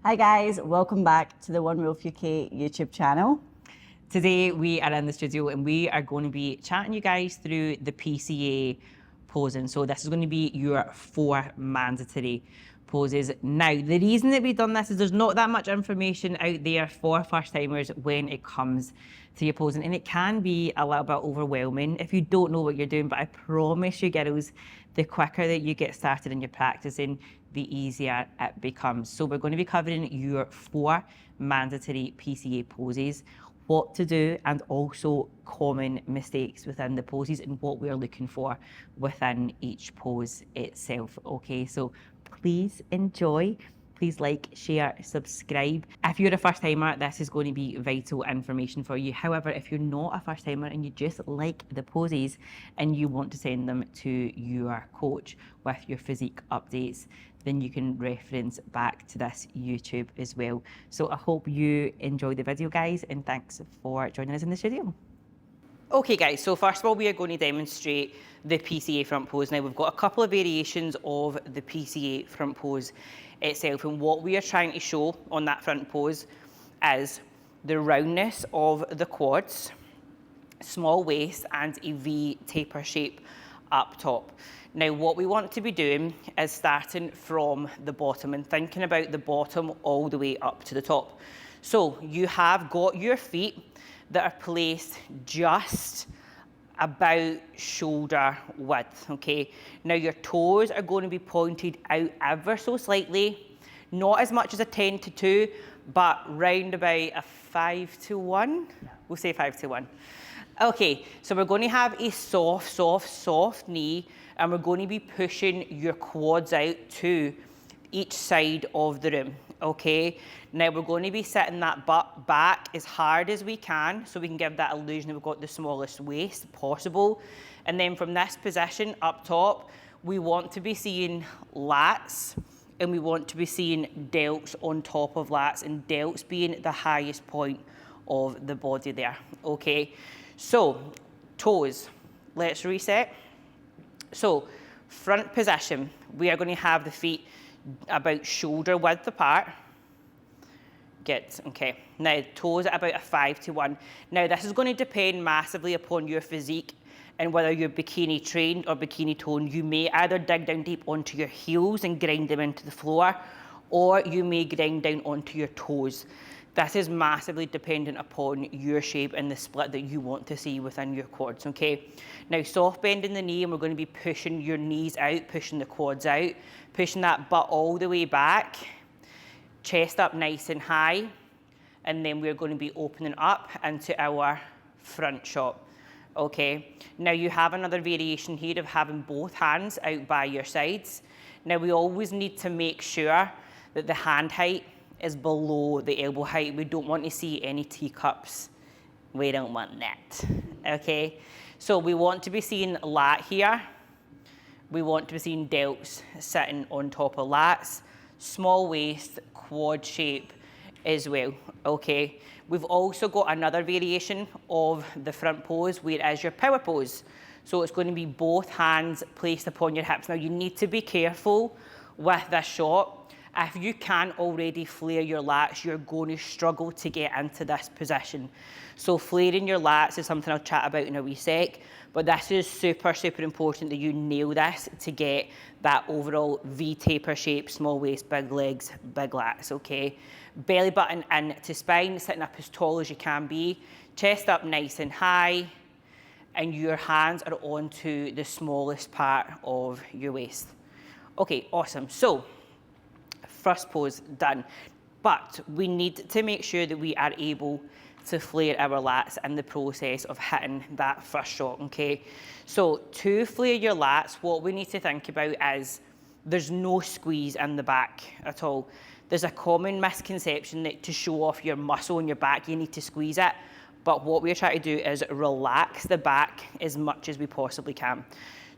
Hi guys, welcome back to the One Wolf UK YouTube channel. Today we are in the studio and we are going to be chatting you guys through the PCA posing. So this is going to be your 4 mandatory poses. Now, the reason that we've done this is there's not that much information out there for first timers when it comes to your posing, and it can be a little bit overwhelming if you don't know what you're doing. But I promise you girls, the quicker that you get started in your practicing, the easier it becomes. So we're going to be covering your 4 mandatory PCA poses, what to do, and also common mistakes within the poses and what we're looking for within each pose itself. Okay, so please enjoy. Please like, share, subscribe. If you're a first timer, this is going to be vital information for you. However, if you're not a first timer and you just like the poses and you want to send them to your coach with your physique updates, then you can reference back to this YouTube as well. So I hope you enjoy the video, guys, and thanks for joining us in the studio. Okay guys, so first of all, we are going to demonstrate the PCA front pose. Now, we've got a couple of variations of the PCA front pose itself, and what we are trying to show on that front pose is the roundness of the quads, small waist, and a V taper shape up top. Now, what we want to be doing is starting from the bottom and thinking about the bottom all the way up to the top. So you have got your feet that are placed just about shoulder width, okay? Now your toes are going to be pointed out ever so slightly, not as much as a 10 to 2, but round about a 5 to 1. We'll say 5 to 1. Okay, so we're going to have a soft knee, and we're going to be pushing your quads out to each side of the room, okay? Now we're going to be setting that butt back as hard as we can so we can give that illusion that we've got the smallest waist possible. And then from this position up top, we want to be seeing lats, and we want to be seeing delts on top of lats, and delts being the highest point of the body there, okay? So, toes, let's reset. So, front position, we are going to have the feet about shoulder width apart. Good, okay. Now, toes at about a 5 to 1. Now, this is going to depend massively upon your physique and whether you're bikini trained or bikini toned. You may either dig down deep onto your heels and grind them into the floor, or you may grind down onto your toes. This is massively dependent upon your shape and the split that you want to see within your quads, okay? Now, soft bend in the knee, and we're going to be pushing your knees out, pushing the quads out, pushing that butt all the way back, chest up nice and high, and then we're going to be opening up into our front shot, okay? Now, you have another variation here of having both hands out by your sides. Now, we always need to make sure that the hand height is below the elbow height. We don't want to see any teacups. We don't want that, okay? So we want to be seeing lat here. We want to be seeing delts sitting on top of lats, small waist, quad shape as well, okay? We've also got another variation of the front pose where it is your power pose. So it's going to be both hands placed upon your hips. Now, you need to be careful with this shot. If you can't already flare your lats, you're going to struggle to get into this position. So flaring your lats is something I'll chat about in a wee sec, but this is super, super important that you nail this to get that overall V taper shape, small waist, big legs, big lats, okay? Belly button in to spine, sitting up as tall as you can be, chest up nice and high, and your hands are onto the smallest part of your waist. Okay, awesome. So, first pose done, but we need to make sure that we are able to flare our lats in the process of hitting that first shot, okay? So to flare your lats, what we need to think about is there's no squeeze in the back at all. There's a common misconception that to show off your muscle in your back, you need to squeeze it, but what we're trying to do is relax the back as much as we possibly can.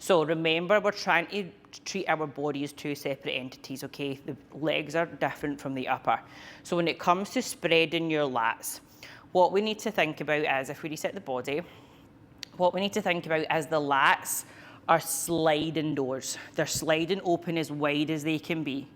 So remember, we're trying to treat our body as 2 separate entities, okay? The legs are different from the upper. So when it comes to spreading your lats, what we need to think about is, if we reset the body, what we need to think about is the lats are sliding doors. They're sliding open as wide as they can be.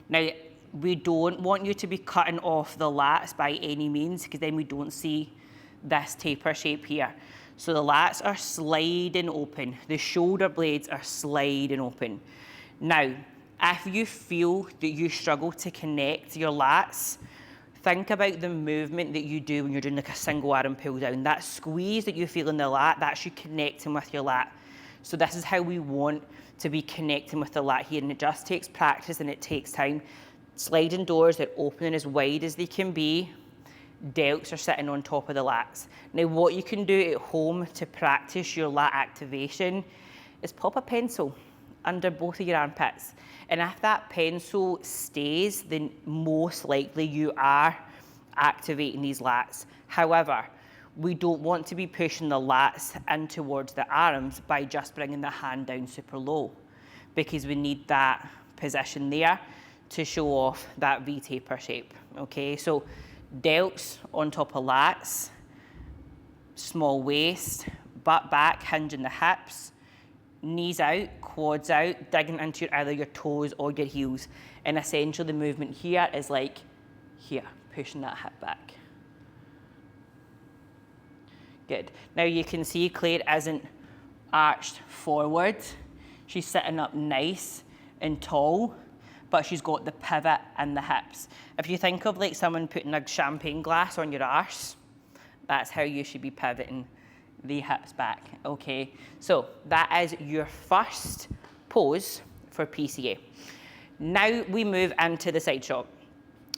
Now, we don't want you to be cutting off the lats by any means, because then we don't see this taper shape here. So the lats are sliding open. The shoulder blades are sliding open. Now, if you feel that you struggle to connect your lats, think about the movement that you do when you're doing like a single arm pull down. That squeeze that you feel in the lat, that's you connecting with your lat. So this is how we want to be connecting with the lat here, and it just takes practice and it takes time. Sliding doors, they're opening as wide as they can be. Delts are sitting on top of the lats. Now what you can do at home to practice your lat activation is pop a pencil under both of your armpits. And if that pencil stays, then most likely you are activating these lats. However, we don't want to be pushing the lats in towards the arms by just bringing the hand down super low, because we need that position there to show off that V taper shape, okay? So delts on top of lats, small waist, butt back, hinging the hips, knees out, quads out, digging into either your toes or your heels. And essentially the movement here is like here, pushing that hip back. Good. Now you can see Claire isn't arched forward. She's sitting up nice and tall, but she's got the pivot and the hips. If you think of like someone putting a champagne glass on your arse, that's how you should be pivoting the hips back, okay? So that is your first pose for PCA. Now we move into the side shot.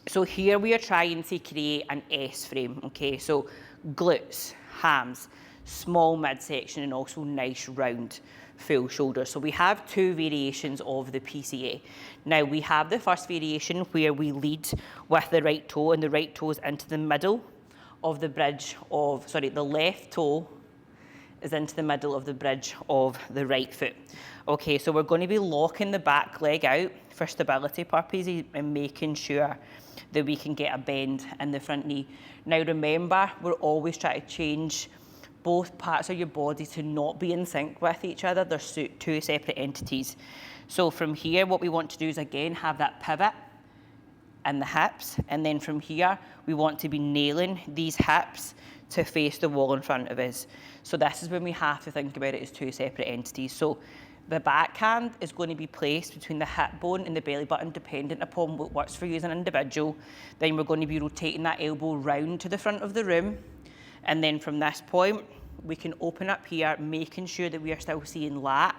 So here we are trying to create an S frame, okay? So glutes, hams, small midsection, and also nice round full shoulder. So we have two variations of the PCA. Now we have the first variation where we lead with the right toe, and the right toe is into the middle of the bridge of, sorry, the left toe is into the middle of the bridge of the right foot. Okay, so we're going to be locking the back leg out for stability purposes and making sure that we can get a bend in the front knee. Now remember, we're always trying to change both parts of your body to not be in sync with each other. They're two separate entities. So from here, what we want to do is again have that pivot in the hips, and then from here, we want to be nailing these hips to face the wall in front of us. So this is when we have to think about it as two separate entities. So the backhand is going to be placed between the hip bone and the belly button, dependent upon what works for you as an individual. Then we're going to be rotating that elbow round to the front of the room. And then from this point, we can open up here, making sure that we are still seeing lat,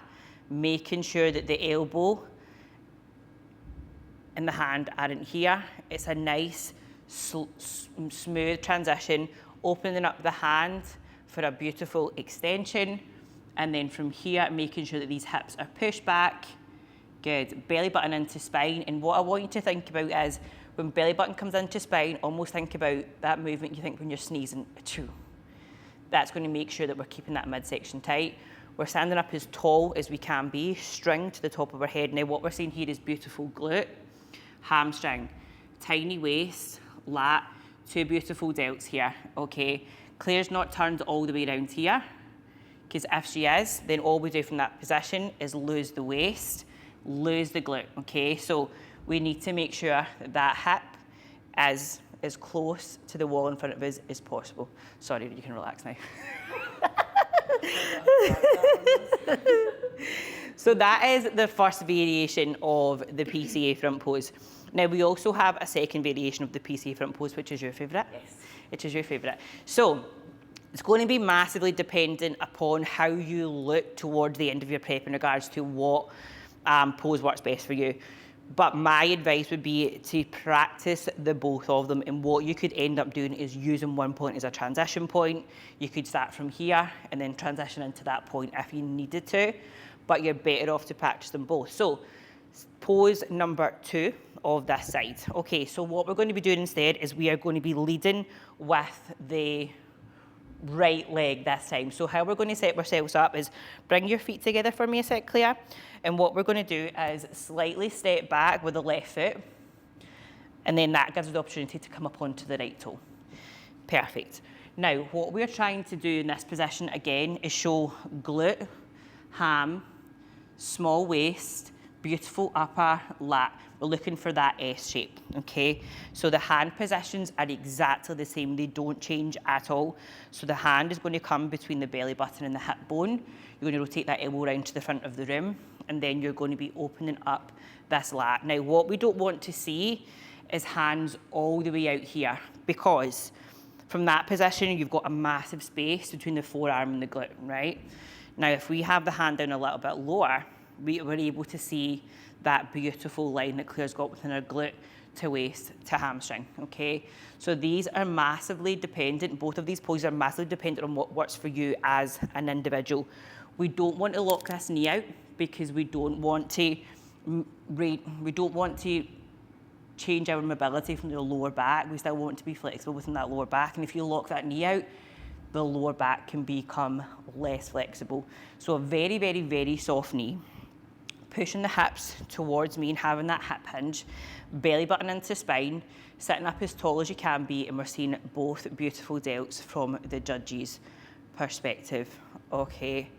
making sure that the elbow and the hand aren't here. It's a nice, smooth transition, opening up the hand for a beautiful extension. And then from here, making sure that these hips are pushed back. Good. Belly button into spine. And what I want you to think about is when belly button comes into spine, almost think about that movement you think when you're sneezing. Achoo. That's going to make sure that we're keeping that midsection tight. We're standing up as tall as we can be, string to the top of our head. Now what we're seeing here is beautiful glute, hamstring, tiny waist, lat, two beautiful delts here, okay? Claire's not turned all the way around here, because if she is, then all we do from that position is lose the waist, lose the glute, okay? So we need to make sure that that hip is as close to the wall in front of us as possible. Sorry, you can relax now. So that is the first variation of the PCA front pose. Now we also have a second variation of the PCA front pose, which is your favourite. Yes. Which is your favourite. So it's going to be massively dependent upon how you look towards the end of your prep in regards to what pose works best for you. But my advice would be to practice the both of them, and what you could end up doing is using one point as a transition point. You could start from here and then transition into that point if you needed to, but you're better off to practice them both. So pose number 2 of this side. Okay, so what we're going to be doing instead is we are going to be leading with the right leg this time. So how we're going to set ourselves up is bring your feet together for me a sec, Claire. And what we're going to do is slightly step back with the left foot. And then that gives us the opportunity to come up onto the right toe. Perfect. Now, what we're trying to do in this position again is show glute, ham, small waist, beautiful upper lat. We're looking for that S shape, okay? So the hand positions are exactly the same. They don't change at all. So the hand is going to come between the belly button and the hip bone. You're going to rotate that elbow around to the front of the room, and then you're going to be opening up this lat. Now, what we don't want to see is hands all the way out here, because from that position, you've got a massive space between the forearm and the glute, right? Now, if we have the hand down a little bit lower, we're able to see that beautiful line that Claire's got within her glute to waist to hamstring, okay? So these are massively dependent, both of these poses are massively dependent on what works for you as an individual. We don't want to lock this knee out because we don't want to change our mobility from the lower back. We still want to be flexible within that lower back. And if you lock that knee out, the lower back can become less flexible. So a very, very, very soft knee. Pushing the hips towards me and having that hip hinge, belly button into spine, sitting up as tall as you can be, and we're seeing both beautiful delts from the judge's perspective. Okay,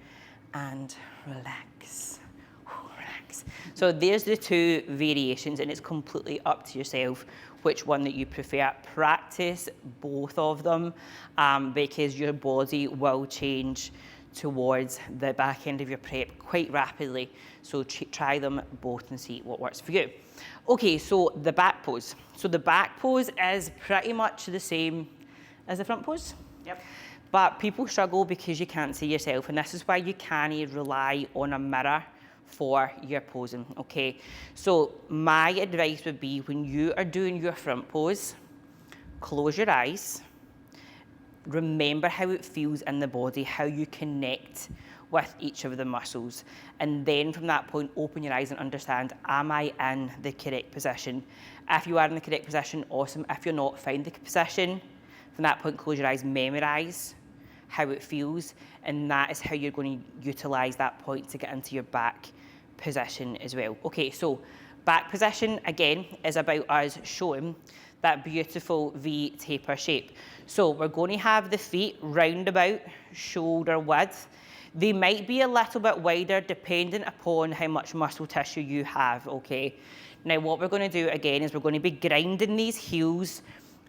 and relax. Relax. So there's the two variations, and it's completely up to yourself which one that you prefer. Practice both of them because your body will change towards the back end of your prep quite rapidly. So try them both and see what works for you. Okay, so the back pose. So the back pose is pretty much the same as the front pose. Yep. But people struggle because you can't see yourself, and this is why you can't rely on a mirror for your posing, okay? So my advice would be, when you are doing your front pose, close your eyes. Remember how it feels in the body, how you connect with each of the muscles. And then from that point, open your eyes and understand, am I in the correct position? If you are in the correct position, awesome. If you're not, find the position. From that point, close your eyes, memorize how it feels. And that is how you're going to utilize that point to get into your back position as well. Okay, so back position, again, is about us showing that beautiful V taper shape. So we're going to have the feet round about shoulder width. They might be a little bit wider depending upon how much muscle tissue you have, okay? Now what we're going to do again is we're going to be grinding these heels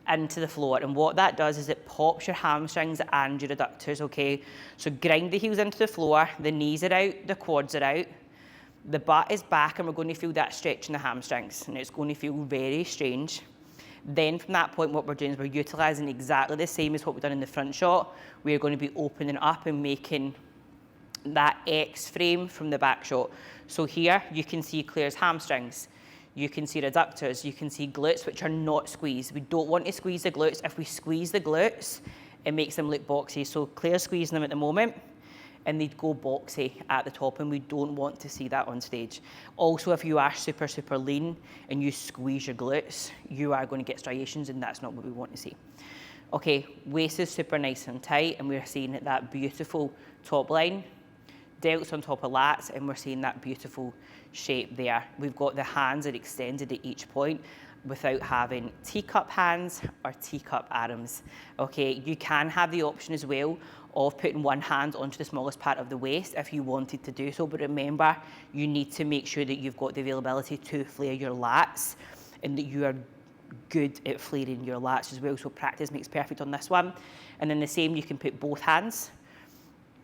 into the floor, and what that does is it pops your hamstrings and your adductors, okay? So grind the heels into the floor, the knees are out, the quads are out, the butt is back, and we're going to feel that stretch in the hamstrings, and it's going to feel very strange. Then from that point, what we're doing is we're utilising exactly the same as what we've done in the front shot. We're going to be opening up and making that X frame from the back shot. So here you can see Claire's hamstrings. You can see adductors. You can see glutes, which are not squeezed. We don't want to squeeze the glutes. If we squeeze the glutes, it makes them look boxy. So Claire's squeezing them at the moment, and they'd go boxy at the top, and we don't want to see that on stage. Also, if you are super, super lean and you squeeze your glutes, you are going to get striations, and that's not what we want to see. Okay, waist is super nice and tight, and we're seeing that beautiful top line, delts on top of lats, and we're seeing that beautiful shape there. We've got the hands are extended at each point without having teacup hands or teacup arms. Okay, you can have the option as well of putting one hand onto the smallest part of the waist if you wanted to do so, but remember, you need to make sure that you've got the availability to flare your lats and that you are good at flaring your lats as well. So practice makes perfect on this one. And then the same, you can put both hands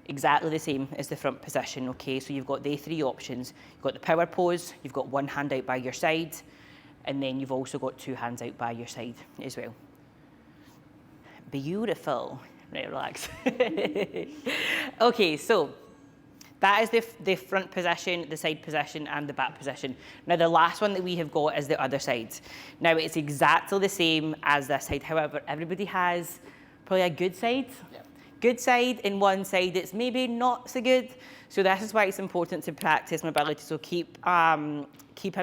exactly the same as the front position, okay? So you've got the three options. You've got the power pose, you've got one hand out by your side, and then you've also got two hands out by your side as well. Beautiful. Right, relax. Okay, so that is the front position, the side position, and the back position. Now, the last one that we have got is the other side. Now, it's exactly the same as this side. However, everybody has probably a good side. Yeah. Good side and one side that's maybe not so good. So this is why it's important to practice mobility. So keep in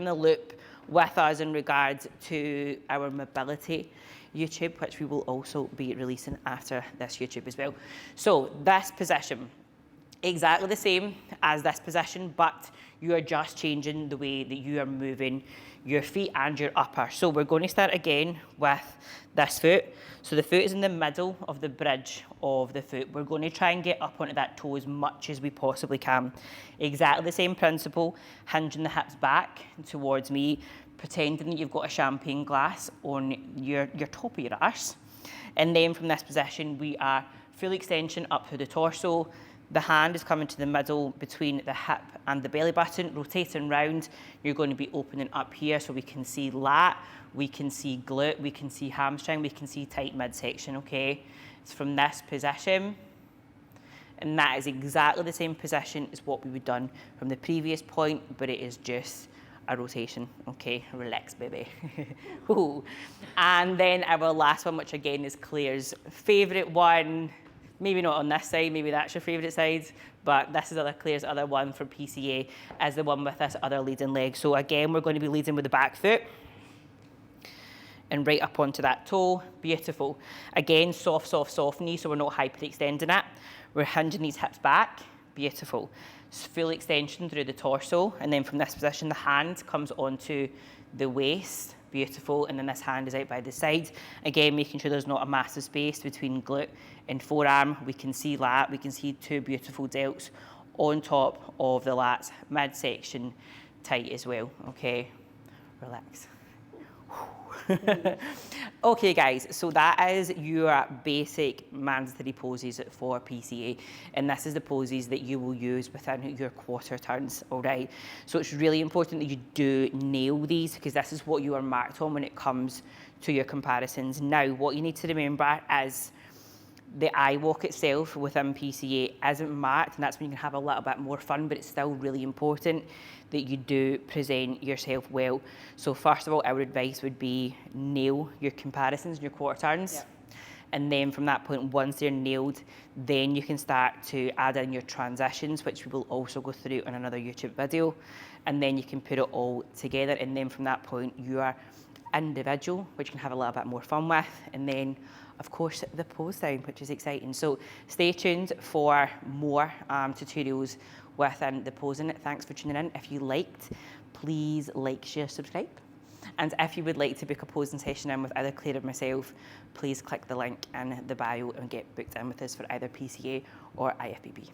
the loop with us in regards to our mobility YouTube, which we will also be releasing after this YouTube as well. So this position, exactly the same as this position, but you are just changing the way that you are moving your feet and your upper. So we're going to start again with this foot. So the foot is in the middle of the bridge of the foot. We're going to try and get up onto that toe as much as we possibly can. Exactly the same principle, hinging the hips back towards me, pretending that you've got a champagne glass on your top of your arse. And then from this position, we are full extension up through the torso. The hand is coming to the middle between the hip and the belly button, rotating round. You're going to be opening up here so we can see lat, we can see glute, we can see hamstring, we can see tight midsection, okay? It's from this position. And that is exactly the same position as what we would done from the previous point, but it is just a rotation, okay? Relax, baby. Ooh. And then our last one, which again is Claire's favorite one. Maybe not on this side, maybe that's your favorite side, but this is Claire's other one for PCA, is the one with this other leading leg. So again, we're going to be leading with the back foot and right up onto that toe. Beautiful. Again, soft, soft, soft knee, so we're not hyperextending it. We're hinging these hips back. Beautiful. Full extension through the torso, and then from this position, the hand comes onto the waist. Beautiful, and then this hand is out by the side. Again, making sure there's not a massive space between glute and forearm. We can see lat, we can see two beautiful delts on top of the lats, midsection tight as well, okay? Relax. Okay guys, so that is your basic mandatory poses for PCA, and this is the poses that you will use within your quarter turns, all right? So it's really important that you do nail these, because this is what you are marked on when it comes to your comparisons. Now, what you need to remember is the eye walk itself within PCA isn't marked, and that's when you can have a little bit more fun, but it's still really important that you do present yourself well. So first of all, our advice would be nail your comparisons and your quarter turns. Yep. And then from that point, once they're nailed, then you can start to add in your transitions, which we will also go through in another YouTube video. And then you can put it all together. And then from that point, you are individual, which you can have a little bit more fun with. And then, of course, the pose down, which is exciting. So stay tuned for more tutorials within the posing. Thanks for tuning in. If you liked, please like, share, subscribe. And if you would like to book a posing session in with either Claire or myself, please click the link in the bio and get booked in with us for either PCA or IFBB.